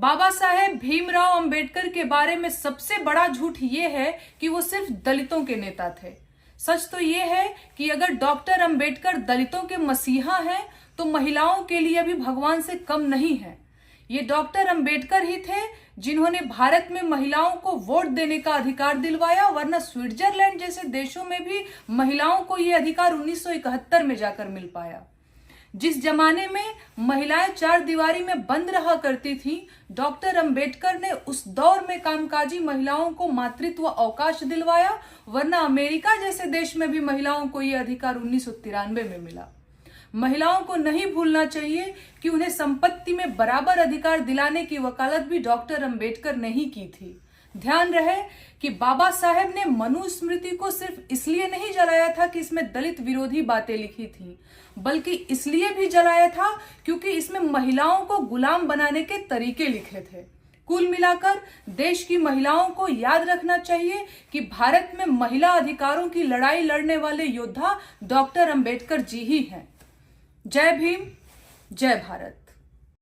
बाबा साहेब भीमराव अंबेडकर के बारे में सबसे बड़ा झूठ ये है कि वो सिर्फ दलितों के नेता थे। सच तो ये है कि अगर डॉक्टर अंबेडकर दलितों के मसीहा हैं तो महिलाओं के लिए भी भगवान से कम नहीं है। ये डॉक्टर अंबेडकर ही थे जिन्होंने भारत में महिलाओं को वोट देने का अधिकार दिलवाया, वरना स्विट्जरलैंड जैसे देशों में भी महिलाओं को ये अधिकार 1971 में जाकर मिल पाया। जिस जमाने में महिलाएं चार दीवारी में बंद रहा करती थी, डॉक्टर अंबेडकर ने उस दौर में कामकाजी महिलाओं को मातृत्व अवकाश दिलवाया, वरना अमेरिका जैसे देश में भी महिलाओं को यह अधिकार 1993 में मिला। महिलाओं को नहीं भूलना चाहिए कि उन्हें संपत्ति में बराबर अधिकार दिलाने की वकालत भी डॉक्टर अंबेडकर ने ही की थी। ध्यान रहे कि बाबा साहेब ने मनुस्मृति को सिर्फ इसलिए नहीं जलाया था कि इसमें दलित विरोधी बातें लिखी थी, बल्कि इसलिए भी जलाया था क्योंकि इसमें महिलाओं को गुलाम बनाने के तरीके लिखे थे। कुल मिलाकर देश की महिलाओं को याद रखना चाहिए कि भारत में महिला अधिकारों की लड़ाई लड़ने वाले योद्धा डॉक्टर अंबेडकर जी ही हैं। जय भीम, जय भारत।